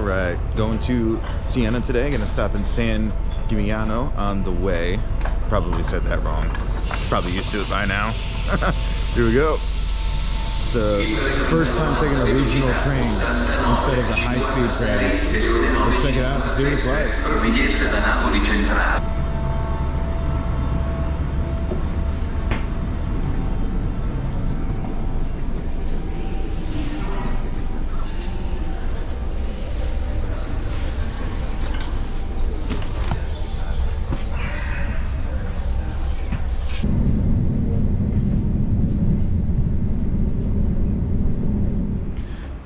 All right, going to Siena today. Gonna stop in San Gimignano on the way. Probably said that wrong. Probably used to it by now. Here we go. The first time taking a regional train instead of a high-speed train. Let's check it out and see what it's like.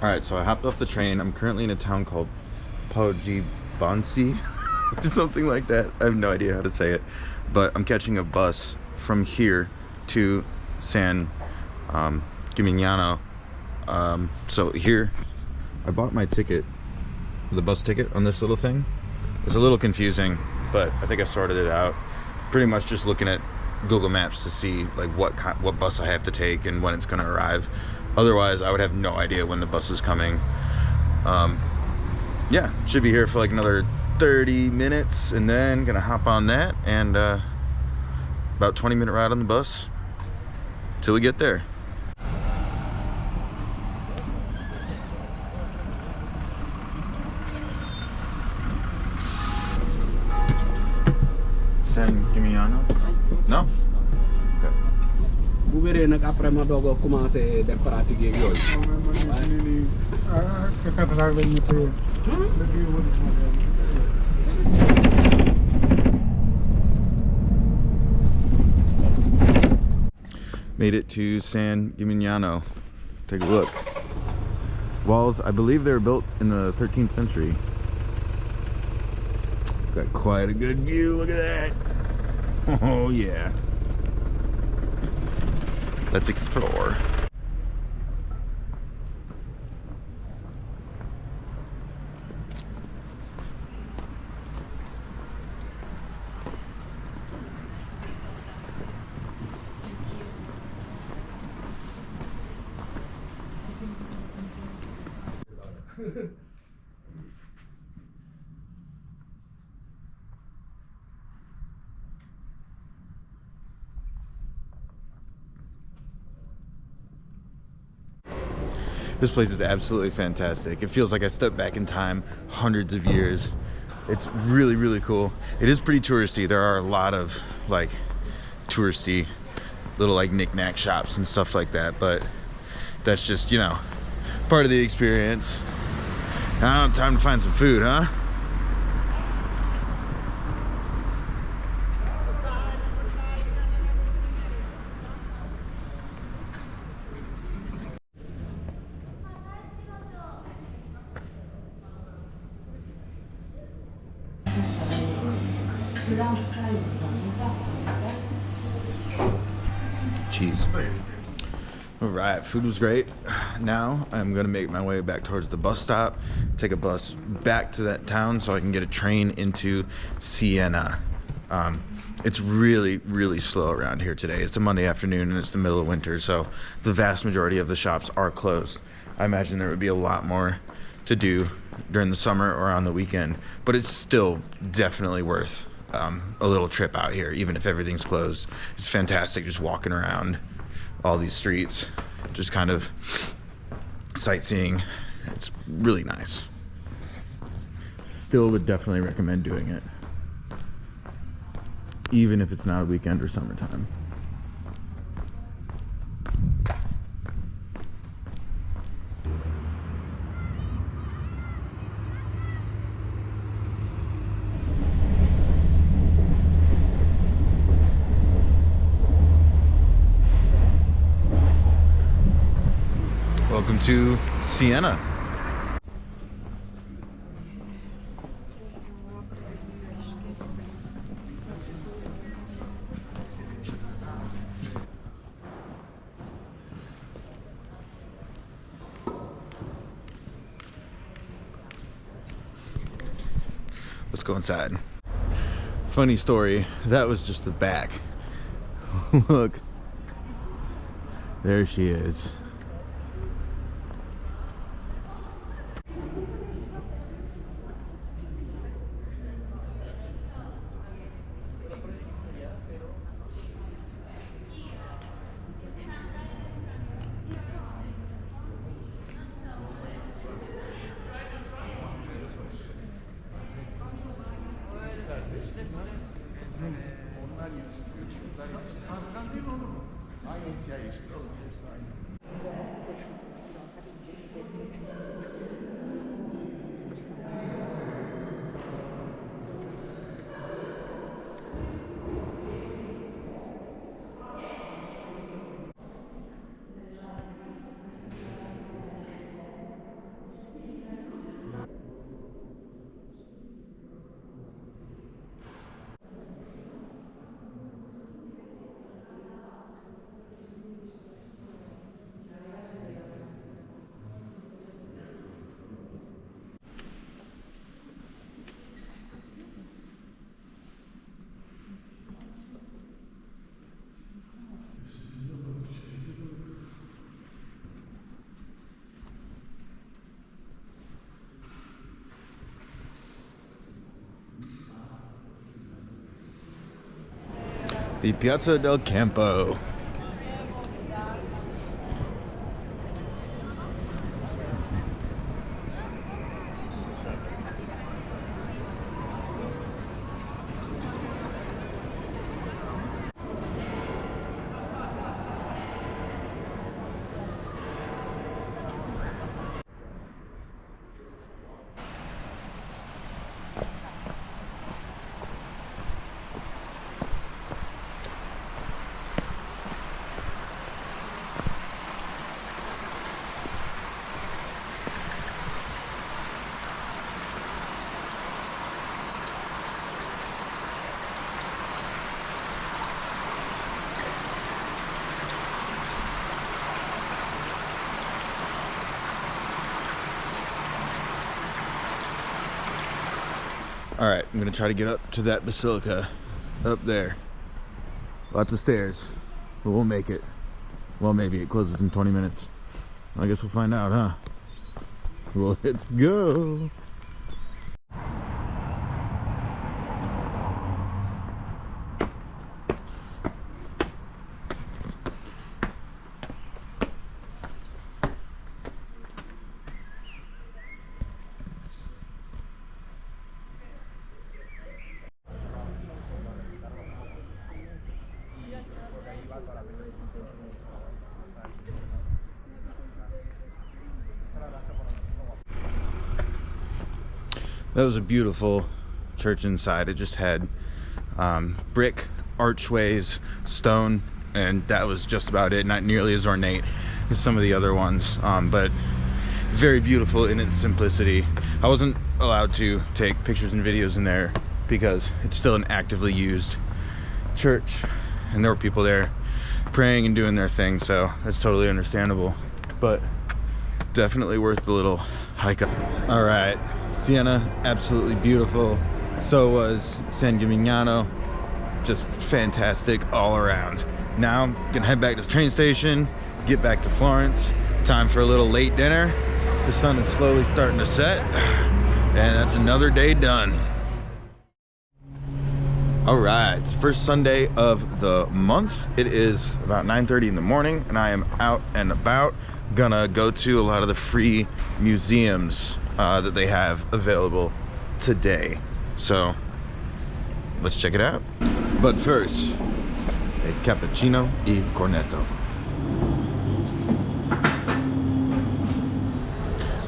Alright, so I hopped off the train. I'm currently in a town called Poggibonsi, something like that. I have no idea how to say it. But I'm catching a bus from here to San Gimignano. So here, I bought my ticket, the bus ticket on this little thing. It's a little confusing, but I think I sorted it out. Pretty much just looking at Google Maps to see like what bus I have to take and when it's gonna arrive. Otherwise, I would have no idea when the bus is coming. Yeah, should be here for like another 30 minutes and then gonna hop on that and about 20-minute ride on the bus till we get there. San Gimignano? No? Bu wéree nag après ma doog a commencé def pratique yeeg yooyu. Cathédrale lañ ñu téye. Made it to San Gimignano. Take a look. Walls, I believe they were built in the 13th century. Got quite a good view, look at that. Oh yeah. Let's explore. This place is absolutely fantastic. It feels like I stepped back in time hundreds of years. It's really, really cool. It is pretty touristy. There are a lot of like touristy little like knick-knack shops and stuff like that, but that's just, you know, part of the experience. Now, time to find some food, huh? Cheese. All right, food was great. Now I'm gonna make my way back towards the bus stop, take a bus back to that town so I can get a train into Siena. It's really, really slow around here today. It's a Monday afternoon and it's the middle of winter, so the vast majority of the shops are closed. I imagine there would be a lot more to do during the summer or on the weekend, but it's still definitely worth a little trip out here, even if everything's closed. It's fantastic just walking around all these streets, just kind of sightseeing. It's really nice. Still would definitely recommend doing it, even if it's not a weekend or summertime. Welcome to Siena. Let's go inside. Funny story, that was just the back. Look, there she is. The Piazza del Campo. All right, I'm gonna try to get up to that basilica up there. Lots of stairs, but we'll make it. Well, maybe it closes in 20 minutes. I guess we'll find out, huh? Well, let's go. That was a beautiful church inside. It just had brick archways, stone, and that was just about it. Not nearly as ornate as some of the other ones, but very beautiful in its simplicity. I wasn't allowed to take pictures and videos in there because it's still an actively used church, and there were people there praying and doing their thing, so that's totally understandable, but definitely worth the little hike up. All right, Siena, absolutely beautiful. So was San Gimignano, just fantastic all around. Now I'm gonna head back to the train station, get back to Florence. Time for a little late dinner. The sun is slowly starting to set, and that's another day done. All right, it's first Sunday of the month. It is about 9:30 in the morning, and I am out and about. Gonna go to a lot of the free museums that they have available today. So let's check it out. But first, a cappuccino e cornetto.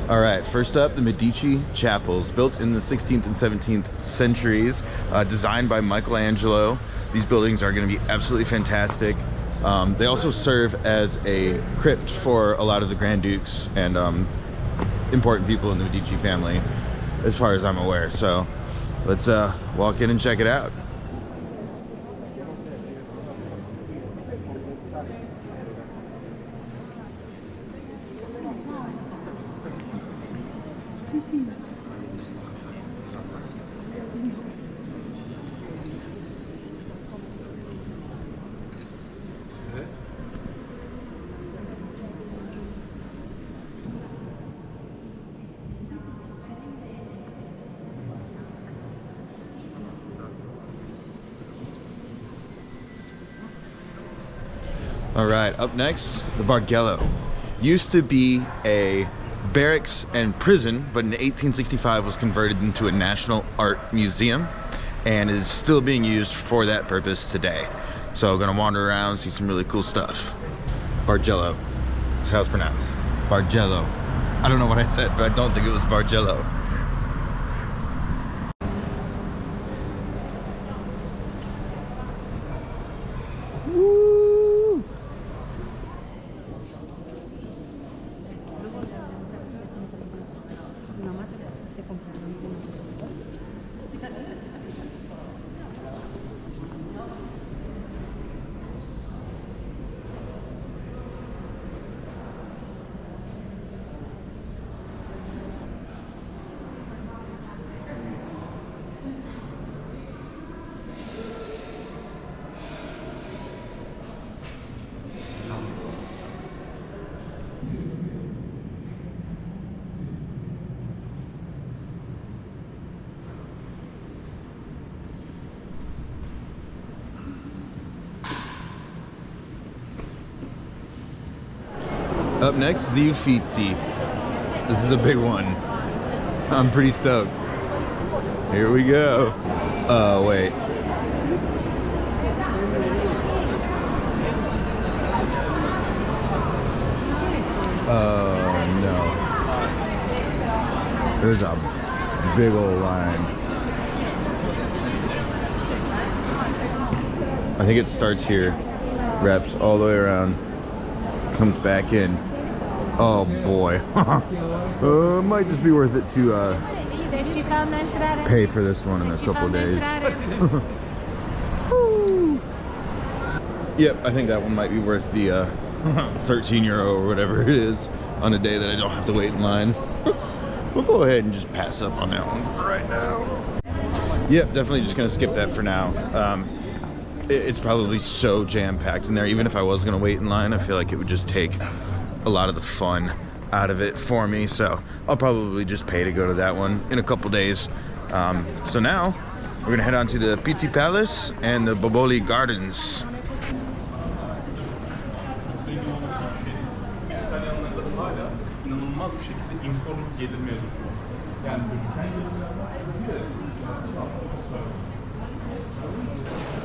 All right, first up, the Medici chapels, built in the 16th and 17th centuries, designed by Michelangelo. These buildings are going to be absolutely fantastic. They also serve as a crypt for a lot of the Grand Dukes and important people in the Medici family, as far as I'm aware. So let's walk in and check it out. All right, up next, the Bargello. Used to be a barracks and prison, but in 1865 was converted into a national art museum and is still being used for that purpose today. So I'm gonna wander around, see some really cool stuff. Bargello. That's how it's pronounced. Bargello. I don't know what I said, but I don't think it was Bargello. Woo! Up next, the Uffizi. This is a big one. I'm pretty stoked. Here we go. Oh, wait. Oh, no. There's a big old line. I think it starts here, wraps all the way around, comes back in. Oh boy. Might just be worth it to pay for this one in a couple days. Yep, I think that one might be worth the 13 euro or whatever it is on a day that I don't have to wait in line. We'll go ahead and just pass up on that one for right now. Yep, definitely just gonna skip that for now. It's probably so jam-packed in there. Even if I was gonna wait in line, I feel like it would just take a lot of the fun out of it for me. So I'll probably just pay to go to that one in a couple days. So now we're gonna head on to the Pitti Palace and the Boboli Gardens.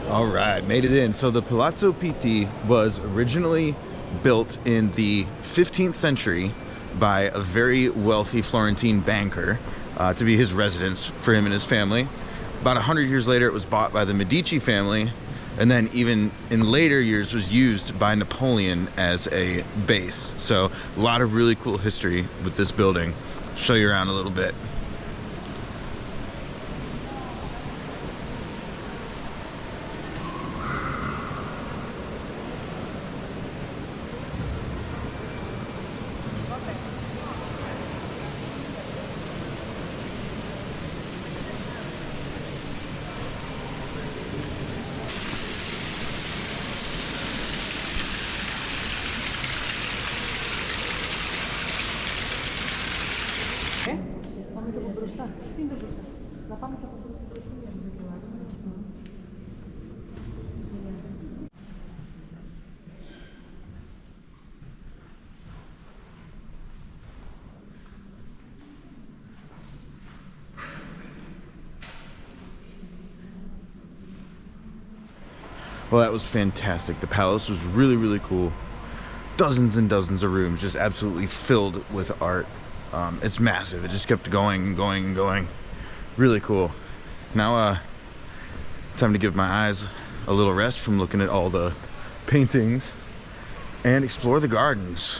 All right, made it in. So the Palazzo Pitti was originally built in the 15th century by a very wealthy Florentine banker to be his residence for him and his family. About 100 years later, it was bought by the Medici family, and then even in later years was used by Napoleon as a base. So a lot of really cool history with this building. Show you around a little bit. Well, that was fantastic. The palace was really, really cool. Dozens and dozens of rooms, just absolutely filled with art. It's massive. It just kept going and going and going. Really cool. Now, time to give my eyes a little rest from looking at all the paintings and explore the gardens.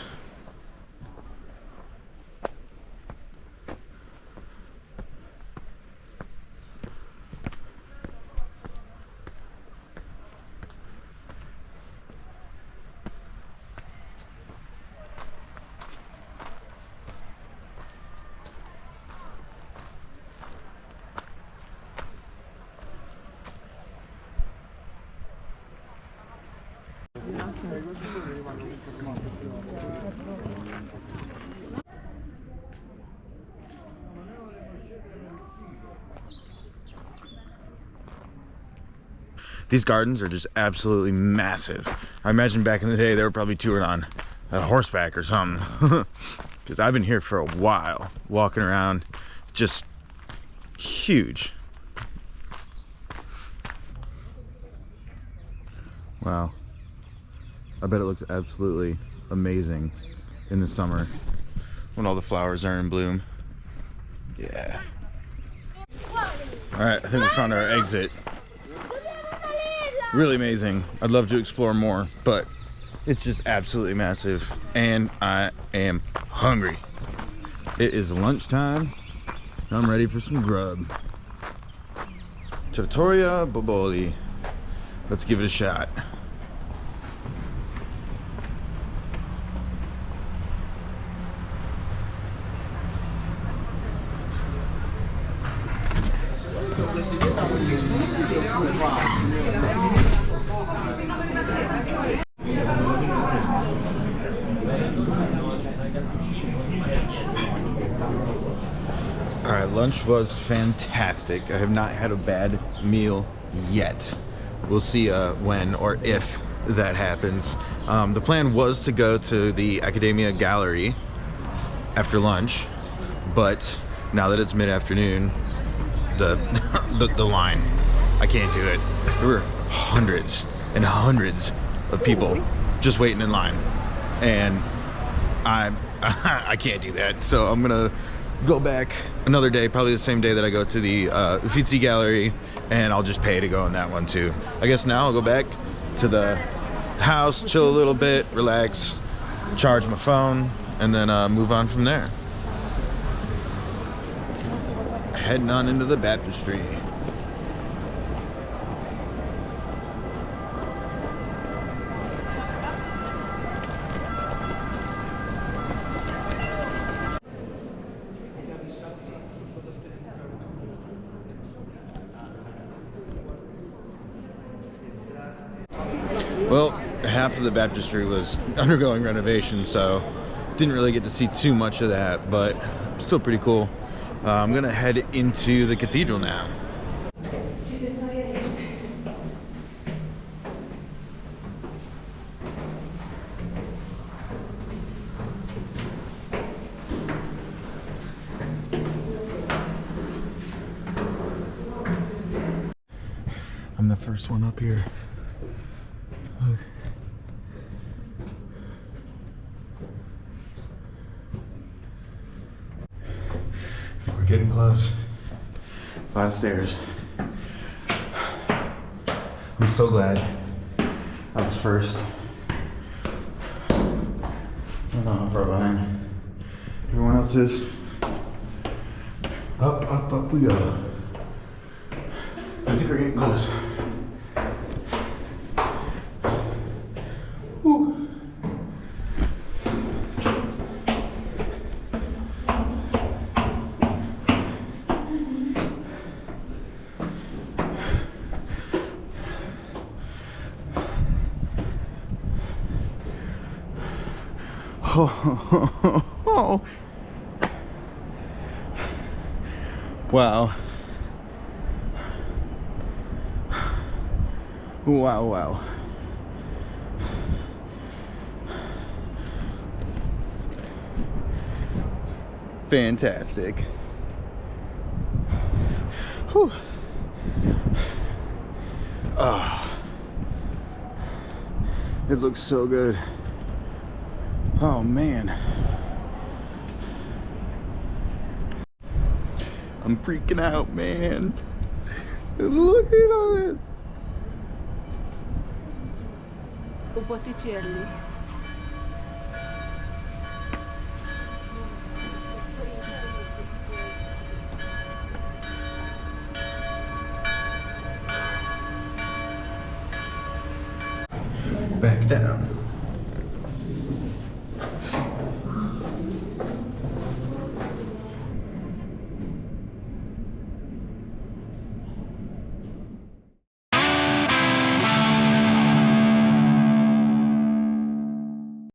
These gardens are just absolutely massive. I imagine back in the day they were probably touring on a horseback or something. Because I've been here for a while, walking around, just huge. Wow. I bet it looks absolutely amazing in the summer when all the flowers are in bloom. Yeah. All right, I think we found our exit. Really amazing. I'd love to explore more, but it's just absolutely massive, and I am hungry. It is lunchtime. I'm ready for some grub. Trattoria Boboli. Let's give it a shot. All right, lunch was fantastic. I have not had a bad meal yet. We'll see when or if that happens. The plan was to go to the Accademia Gallery after lunch, but now that it's mid-afternoon, the line, I can't do it. There were hundreds and hundreds of people just waiting in line, and I can't do that. So I'm gonna go back another day, probably the same day that I go to the Uffizi Gallery, and I'll just pay to go in that one too. I guess now I'll go back to the house, chill a little bit, relax, charge my phone, and then move on from there. Heading on into the baptistry. Well, half of the baptistry was undergoing renovation, so didn't really get to see too much of that, but still pretty cool. I'm gonna head into the cathedral now. I'm the first one up here. Look. We're getting close. A lot of stairs. I'm so glad I was first. I don't know how far behind everyone else is. Up, up, up we go. I think we're getting close. Woo. Oh. Wow. Wow, wow. Fantastic. Whew. Ah. It looks so good. Oh man. I'm freaking out, man. Look at all this. Botticelli. Back down.